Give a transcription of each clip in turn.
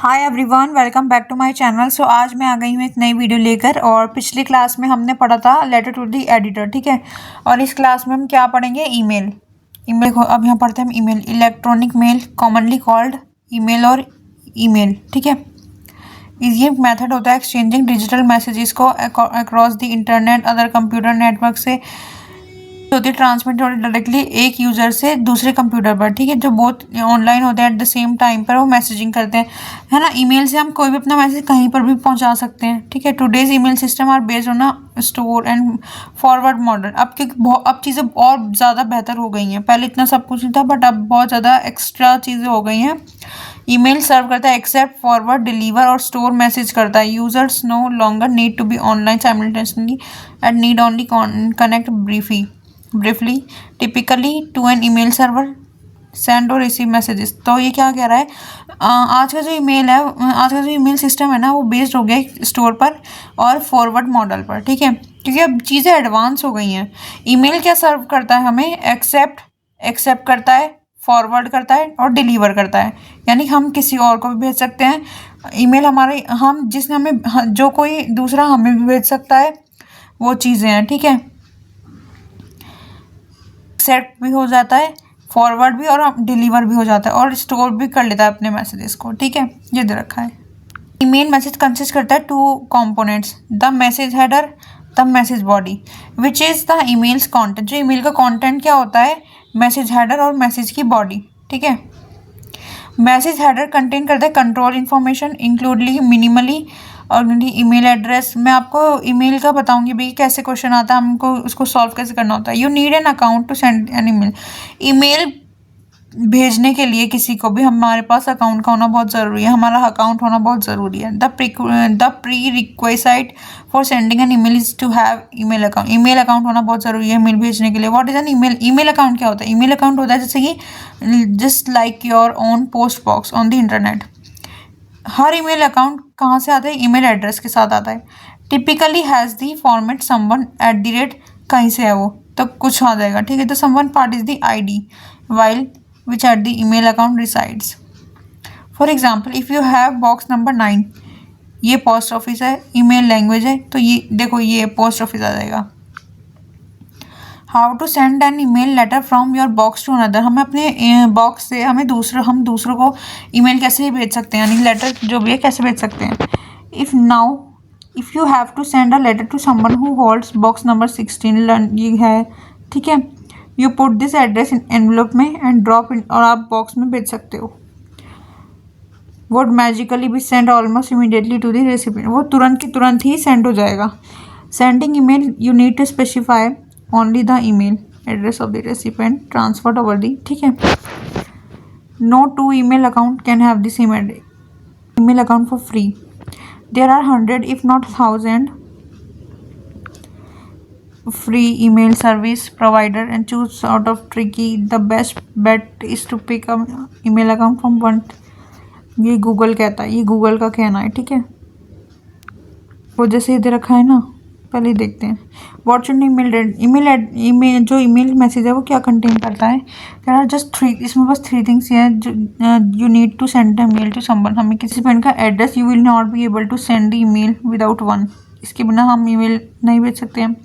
Hi everyone, welcome back to my channel. So आज मैं आ गई हूँ एक नई वीडियो लेकर। और पिछली क्लास में हमने पढ़ा था लेटर टू द एडिटर, ठीक है। और इस क्लास में हम क्या पढ़ेंगे? ईमेल। ईमेल को अब यहाँ पढ़ते हैं हम email. Electronic mail, commonly called email और ईमेल, ठीक है। ये मेथड होता है एक्सचेंजिंग डिजिटल मैसेजेस को across the internet other computer network से होती है ट्रांसमिट डायरेक्टली एक यूजर से दूसरे कंप्यूटर पर, ठीक है। जो बहुत ऑनलाइन होते हैं एट द सेम टाइम पर वो मैसेजिंग करते हैं, है ना। ईमेल से हम कोई भी अपना मैसेज कहीं पर भी पहुंचा सकते हैं, ठीक है। Today's email system are based on a store and forward model. अब चीज़ें और ज़्यादा बेहतर हो गई हैं। पहले इतना सब कुछ नहीं था, बट अब बहुत ज़्यादा एक्स्ट्रा चीज़ें हो गई हैं। ईमेल सर्व करता है एक्सेप्ट, फॉरवर्ड, डिलीवर और स्टोर मैसेज करता है। Users no longer need to be online simultaneously and need only connect briefly typically to an email server send और रिसीव मैसेजेस। तो ये क्या कह रहा है, आज का जो ईमेल सिस्टम है ना, वो बेस्ड हो गया स्टोर पर और फॉरवर्ड मॉडल पर, ठीक है। क्योंकि अब चीज़ें एडवांस हो गई हैं। ईमेल क्या सर्व करता है हमें? एक्सेप्ट करता है, फॉरवर्ड करता है और डिलीवर करता है। यानी हम किसी और को भी भेज सकते हैं ईमेल। हम जिसने हमें जो कोई दूसरा हमें भी भेज सकता है, वो चीज़ें हैं, ठीक है। एक्सेप्ट भी हो जाता है, फॉरवर्ड भी और डिलीवर भी हो जाता है और स्टोर भी कर लेता है अपने मैसेजेस को, ठीक है। ये दे रखा है। ईमेल मैसेज कंसिस्ट करता है two components, the message header, the message body, which is the emails content. जो ईमेल का कंटेंट क्या होता है? मैसेज हेडर और मैसेज की बॉडी, ठीक है। मैसेज हेडर कंटेन करता है कंट्रोल इन्फॉर्मेशन इंक्लूडली मिनिमली और ईमेल एड्रेस। मैं आपको ईमेल का बताऊंगी भाई कैसे क्वेश्चन आता है, हमको उसको सॉल्व कैसे करना होता है। You need an account to send an email. Email भेजने के लिए किसी को भी हमारे पास अकाउंट का होना बहुत ज़रूरी है। हमारा अकाउंट होना बहुत ज़रूरी है। The prerequisite for sending an email is to have email account. Email account होना बहुत ज़रूरी है ईमेल भेजने के लिए। What is an email? Email account क्या होता है? ईमेल अकाउंट होता है जैसे कि just like your own post box on the internet. हर ईमेल अकाउंट कहाँ से आता है? ईमेल एड्रेस के साथ आता है। Typically has the format someone @ कहीं से है वो, तो कुछ आ जाएगा, ठीक है। तो someone part is the ID while which at the email account resides. For example, if you have box number 9, ये पोस्ट ऑफिस है, ईमेल लैंग्वेज है, तो ये देखो ये पोस्ट ऑफिस आ जाएगा। How to send an email letter from your box to another. हमें अपने बॉक्स से हम दूसरों को ईमेल कैसे भेज सकते हैं, यानी लेटर जो भी है कैसे भेज सकते हैं। If you have to send a letter to someone who holds box number 16, ये है, ठीक है। You put this address in envelope में एंड ड्रॉप इन, और आप बॉक्स में भेज सकते हो। Would magically be send almost immediately to the recipient. वो तुरंत की तुरंत ही सेंड हो जाएगा। Sending email you need to specify only the email address of the recipient transferred over the, ठीक है। No two email account can have the same email account for free. There are 100 if not 1000 free email service provider and choose out of tricky. The best bet is to pick a email account from one. ये Google कहता है, ये Google का कहना है, ठीक है। वो जैसे ये दे रखा है ना, पहले देखते हैं। व्हाट शुड ईमेल जो ईमेल मैसेज है वो क्या कंटेन करता है? देयर आर जस्ट 3, इसमें बस 3 थिंग्स हैं। You need to send the mail to someone. हमें किसी फ्रेंड का address, you will not be able to send the email without one. इसके बिना हम ईमेल नहीं भेज सकते हैं।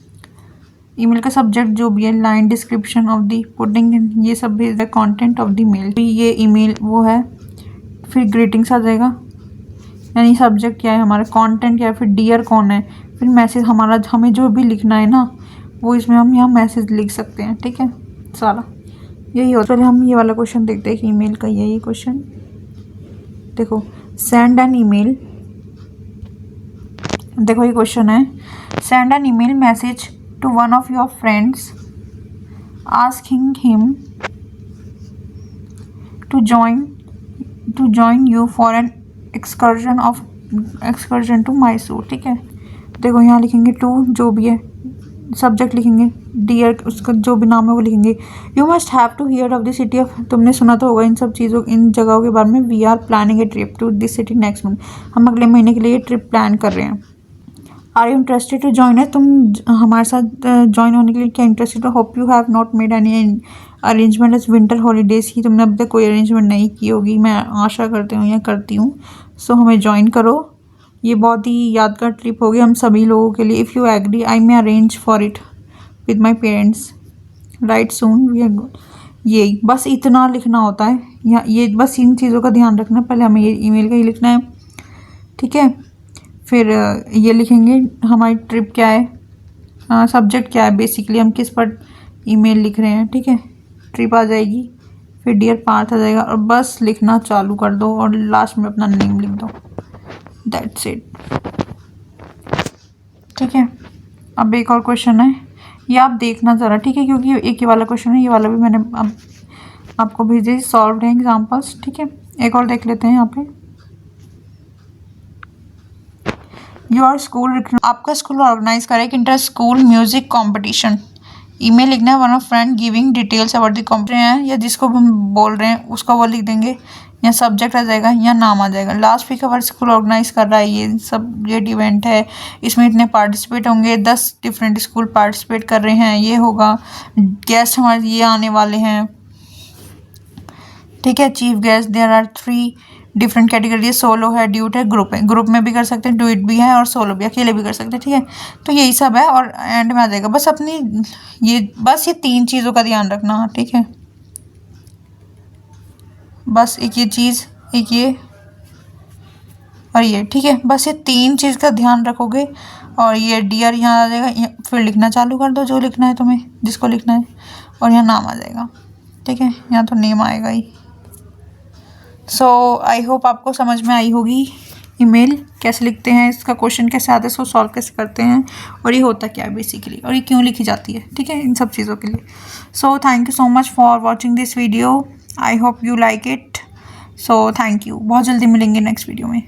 ईमेल का सब्जेक्ट जो भी है, line description of the putting, ये सब भी the content of the mail. ये ईमेल वो है। फिर ग्रीटिंग्स आ जाएगा, यानी सब्जेक्ट क्या है हमारा, कंटेंट क्या है, फिर डियर कौन है, फिर मैसेज हमारा, हमें जो भी लिखना है ना वो इसमें हम यहाँ मैसेज लिख सकते हैं, ठीक है। सारा यही होता है। पहले हम ये वाला क्वेश्चन देखते हैं कि ईमेल का यही क्वेश्चन देखो। सेंड एन ईमेल, देखो ये क्वेश्चन है। Send an email message to one of your friends asking him to join you for an excursion to Mysore, ठीक है। देखो यहाँ लिखेंगे टू, जो भी है सब्जेक्ट लिखेंगे, डियर उसका जो भी नाम है वो लिखेंगे। You must have to hear of the city of, तुमने सुना तो होगा इन सब चीज़ों, इन जगहों के बारे में। We are planning a trip to this city next month. हम अगले महीने के लिए ट्रिप प्लान कर रहे हैं। Are you interested to join है, तुम हमारे साथ ज्वाइन होने के लिए क्या इंटरेस्टेड हो। Hope you have not made any arrangement as winter holidays की, तुमने अब तक कोई अरेंजमेंट नहीं की होगी, मैं आशा करती हूँ या करती हूँ। सो हमें ज्वाइन करो। ये बहुत ही यादगार ट्रिप होगी हम सभी लोगों के लिए। If you agree I may arrange for it with my parents right soon we are. यही बस इतना लिखना होता है यहाँ, ये बस इन चीज़ों का ध्यान रखना। पहले हमें ये ईमेल का ही लिखना है, ठीक है। फिर ये लिखेंगे हमारी ट्रिप क्या है, सब्जेक्ट क्या है, बेसिकली हम किस पर ईमेल लिख रहे हैं, ठीक है। ट्रिप आ जाएगी, फिर डियर पार्थ आ जाएगा और बस लिखना चालू कर दो और लास्ट में अपना नेम लिख दो। दैट्स इट, ठीक है। अब एक और क्वेश्चन है, ये आप देखना ज़रा, ठीक है, क्योंकि एक ही वाला क्वेश्चन है, ये वाला भी मैंने अब आपको भेजे सॉल्व है एग्जाम्पल्स, ठीक है। एक और देख लेते हैं यहाँ पे। योर स्कूल, आपका स्कूल ऑर्गेनाइज करे एक inter school music competition. Email लिखना है one of friend giving details about the competition है, या जिसको हम बोल रहे हैं उसका वो लिख देंगे, या सब्जेक्ट आ जाएगा या नाम आ जाएगा। लास्ट वीक हमारा स्कूल ऑर्गेनाइज कर रहा है ये सब, ये इवेंट है, इसमें इतने पार्टिसिपेट होंगे, 10 डिफरेंट स्कूल पार्टिसिपेट कर रहे हैं, ये होगा, गेस्ट हमारे ये आने वाले हैं, ठीक है। Chief guest, there are 3 different category, solo है, ड्यूट है, ग्रुप है। ग्रुप में भी कर सकते हैं, ड्यूट भी है और सोलो भी, अकेले भी कर सकते हैं, ठीक है। तो यही सब है और एंड में आ जाएगा। बस अपनी ये 3 चीज़ों का ध्यान रखना, ठीक है। बस एक ये चीज़, एक ये और ये, ठीक है। बस ये 3 चीज़ का ध्यान रखोगे और ये डियर यहाँ आ जाएगा, फिर लिखना चालू कर दो जो लिखना है तुम्हें, जिसको लिखना है, और यहाँ नाम आ जाएगा, ठीक है। यहाँ तो नेम आएगा ही। सो आई होप आपको समझ में आई होगी ईमेल कैसे लिखते हैं, इसका क्वेश्चन कैसे आता है, इसको सॉल्व कैसे करते हैं, और ये होता क्या है बेसिकली, और ये क्यों लिखी जाती है, ठीक है, इन सब चीज़ों के लिए। So thank you so much for watching this video, I hope you like it. So thank you, बहुत जल्दी मिलेंगे नेक्स्ट वीडियो में।